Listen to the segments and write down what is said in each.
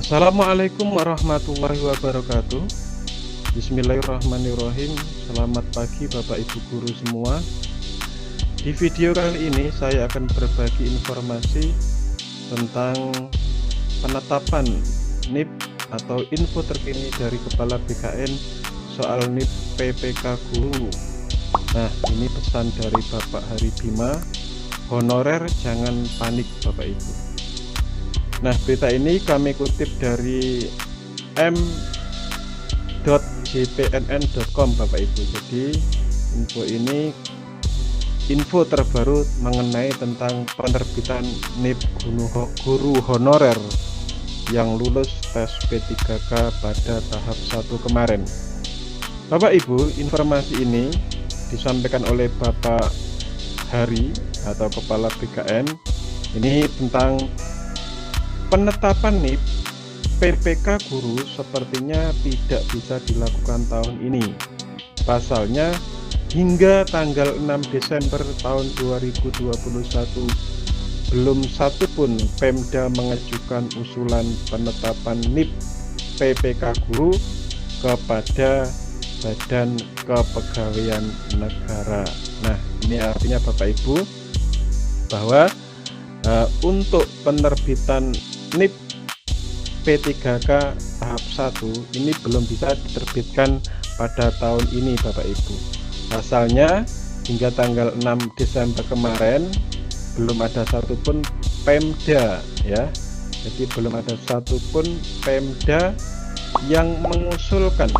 Assalamualaikum warahmatullahi wabarakatuh. Bismillahirrahmanirrahim. Selamat pagi Bapak Ibu guru semua. Di video kali ini saya akan berbagi informasi tentang penetapan NIP atau info terkini dari Kepala BKN soal NIP PPK Guru. Nah, ini pesan dari Bapak Hari Bima. Honorer jangan panik Bapak Ibu. Nah, berita ini kami kutip dari m.jpnn.com Bapak Ibu. Jadi info ini info terbaru mengenai tentang penerbitan NIP guru honorer yang lulus tes P3K pada tahap 1 kemarin. Bapak Ibu, informasi ini disampaikan oleh Bapak Hari atau Kepala BKN. Ini tentang penetapan NIP PPK guru sepertinya tidak bisa dilakukan tahun ini. Pasalnya hingga tanggal 6 Desember tahun 2021 belum satupun Pemda mengajukan usulan penetapan NIP PPK guru kepada Badan Kepegawaian Negara. Nah, ini artinya Bapak Ibu bahwa untuk penerbitan NIP P3K tahap 1 ini belum bisa diterbitkan pada tahun ini Bapak Ibu. Pasalnya hingga tanggal 6 Desember kemarin belum ada satupun Pemda ya. Jadi belum ada satupun Pemda yang mengusulkan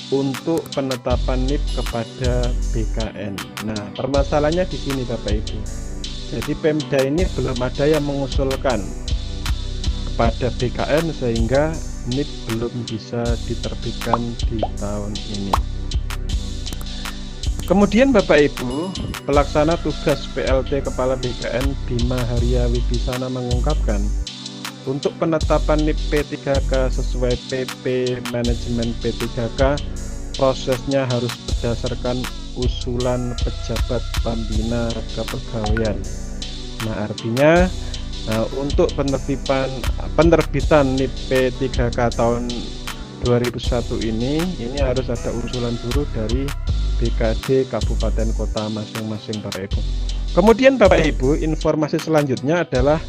untuk penetapan NIP kepada BKN. Nah, permasalahannya di sini Bapak Ibu. Jadi Pemda ini belum ada yang mengusulkan kepada BKN sehingga NIP belum bisa diterbitkan di tahun ini. Kemudian Bapak Ibu, pelaksana tugas PLT Kepala BKN Bima Haria Wibisana mengungkapkan untuk penetapan NIP P3K sesuai PP Manajemen P3K prosesnya harus berdasarkan usulan pejabat pembina kepegawaian. Nah, artinya untuk penerbitan NIP P3K tahun 2001 ini harus ada usulan dulu dari BKD Kabupaten Kota masing-masing Bapak Ibu. Kemudian Bapak Ibu, informasi selanjutnya adalah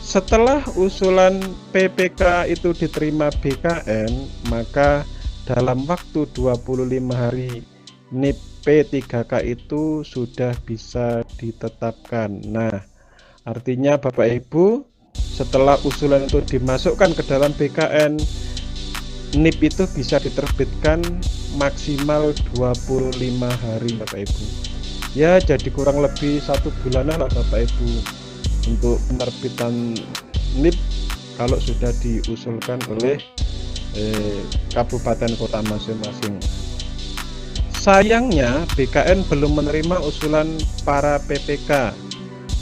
setelah usulan PPK itu diterima BKN, maka dalam waktu 25 hari NIP P3K itu sudah bisa ditetapkan. Nah, artinya Bapak Ibu, setelah usulan itu dimasukkan ke dalam BKN, NIP itu bisa diterbitkan maksimal 25 hari Bapak Ibu. Ya, jadi kurang lebih 1 bulanan lah Bapak Ibu untuk penerbitan NIP kalau sudah diusulkan oleh kabupaten kota masing-masing. Sayangnya BKN belum menerima usulan para PPK,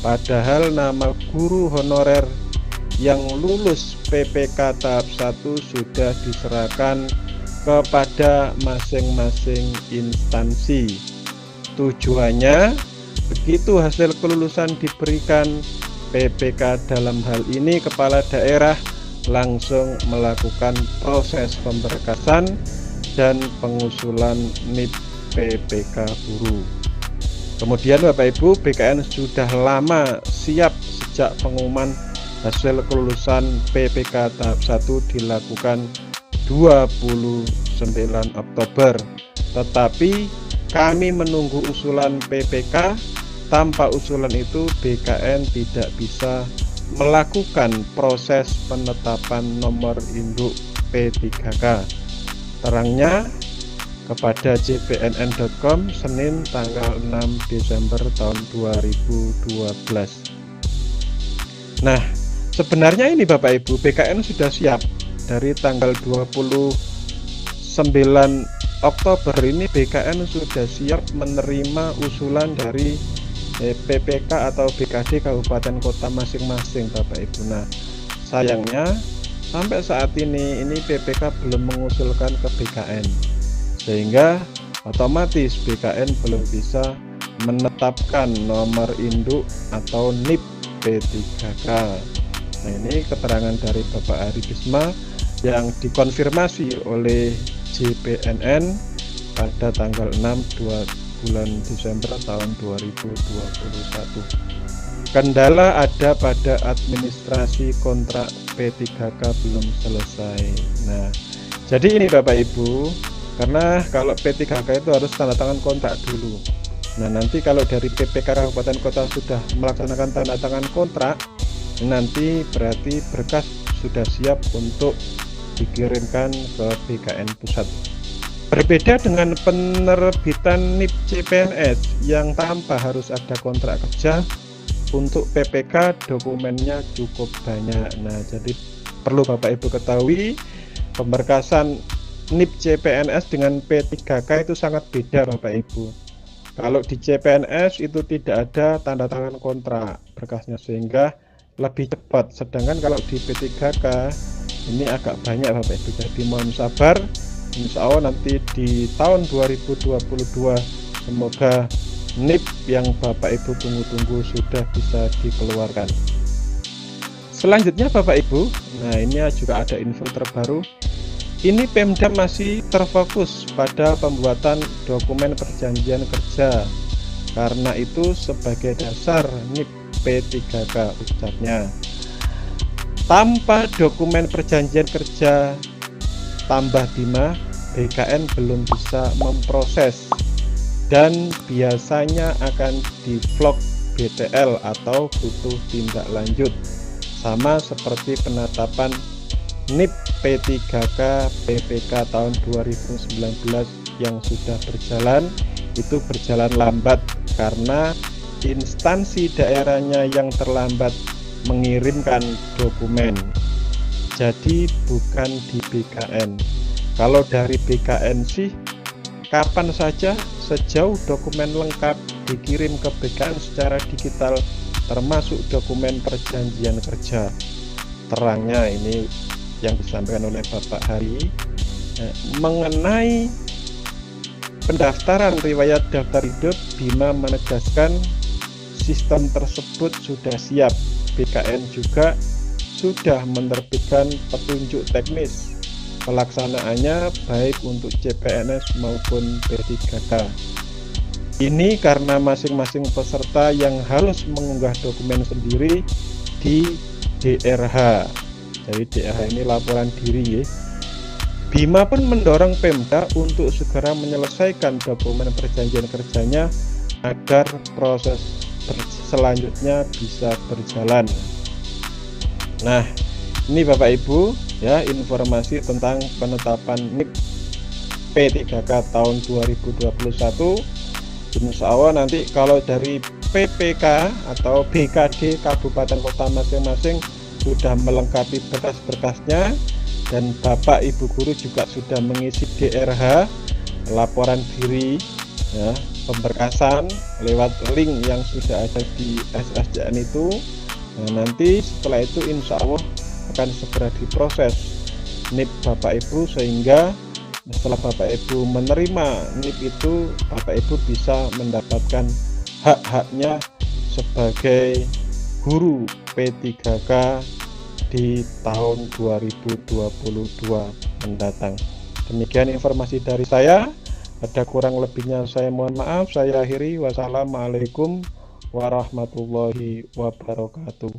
padahal nama guru honorer yang lulus PPK tahap 1 sudah diserahkan kepada masing-masing instansi. Tujuannya, begitu hasil kelulusan diberikan, PPK dalam hal ini kepala daerah langsung melakukan proses pemberkasan dan pengusulan NIP PPK guru. Kemudian Bapak Ibu, BKN sudah lama siap sejak pengumuman hasil kelulusan PPK tahap 1 dilakukan 29 Oktober. Tetapi kami menunggu usulan PPK. Tanpa usulan itu BKN tidak bisa melakukan proses penetapan nomor induk P3K. Terangnya kepada jpnn.com Senin tanggal 6 Desember tahun 2012. Nah, sebenarnya ini Bapak Ibu, BKN sudah siap dari tanggal 29 Oktober ini BKN sudah siap menerima usulan dari PPK atau BKD Kabupaten Kota masing-masing Bapak Ibu. Nah, sayangnya sampai saat ini PPK belum mengusulkan ke BKN, sehingga otomatis BKN belum bisa menetapkan nomor induk atau NIP P3K. Nah, ini keterangan dari Bapak Hari Bisma yang dikonfirmasi oleh JPNN pada tanggal 6 bulan Desember tahun 2021. Kendala ada pada administrasi kontrak P3K belum selesai. Nah, jadi ini Bapak Ibu, karena kalau P3K itu harus tanda tangan kontrak dulu. Nah, nanti kalau dari PPK Kabupaten Kota sudah melaksanakan tanda tangan kontrak, nanti berarti berkas sudah siap untuk dikirimkan ke BKN Pusat. Berbeda dengan penerbitan NIP CPNS yang tanpa harus ada kontrak kerja, untuk PPK dokumennya cukup banyak. Nah, jadi perlu Bapak Ibu ketahui, pemberkasan NIP CPNS dengan P3K itu sangat beda Bapak Ibu. Kalau di CPNS itu tidak ada tanda tangan kontrak berkasnya, sehingga lebih cepat. Sedangkan kalau di P3K ini agak banyak Bapak Ibu. Jadi mohon sabar. Insya Allah nanti di tahun 2022 semoga NIP yang Bapak Ibu tunggu-tunggu sudah bisa dikeluarkan. Selanjutnya Bapak Ibu, nah ini juga ada info terbaru. Ini Pemda masih terfokus pada pembuatan dokumen perjanjian kerja. Karena itu sebagai dasar NIP P3K ucapnya. Tanpa dokumen perjanjian kerja tambah Bima, BKN belum bisa memproses dan biasanya akan di-vlog BTL atau butuh tindak lanjut. Sama seperti penetapan NIP P3K PPK tahun 2019 yang sudah berjalan, itu berjalan lambat karena instansi daerahnya yang terlambat mengirimkan dokumen. Jadi bukan di BKN. Kalau dari BKN sih kapan saja sejauh dokumen lengkap dikirim ke BKN secara digital, termasuk dokumen perjanjian kerja. Terangnya ini yang disampaikan oleh Bapak Hari mengenai pendaftaran riwayat daftar hidup. Bima menegaskan sistem tersebut sudah siap. BKN juga sudah menerbitkan petunjuk teknis pelaksanaannya baik untuk CPNS maupun P3K. Ini karena masing-masing peserta yang harus mengunggah dokumen sendiri di DRH. Jadi DRH ini laporan diri ya. Bima pun mendorong Pemda untuk segera menyelesaikan dokumen perjanjian kerjanya agar proses selanjutnya bisa berjalan. Nah, ini Bapak Ibu ya, informasi tentang penetapan NIP P3K tahun 2021. Insya Allah nanti kalau dari PPK atau BKD Kabupaten Kota masing-masing sudah melengkapi berkas-berkasnya, dan Bapak Ibu guru juga sudah mengisi DRH laporan diri ya, pemberkasan lewat link yang sudah ada di SSJN itu. Nah, nanti setelah itu insya Allah akan segera diproses NIP Bapak Ibu, sehingga setelah Bapak Ibu menerima NIP itu, Bapak Ibu bisa mendapatkan hak-haknya sebagai guru P3K di tahun 2022 mendatang. Demikian informasi dari saya. Ada kurang lebihnya saya mohon maaf. Saya akhiri. Wassalamualaikum warahmatullahi wabarakatuh.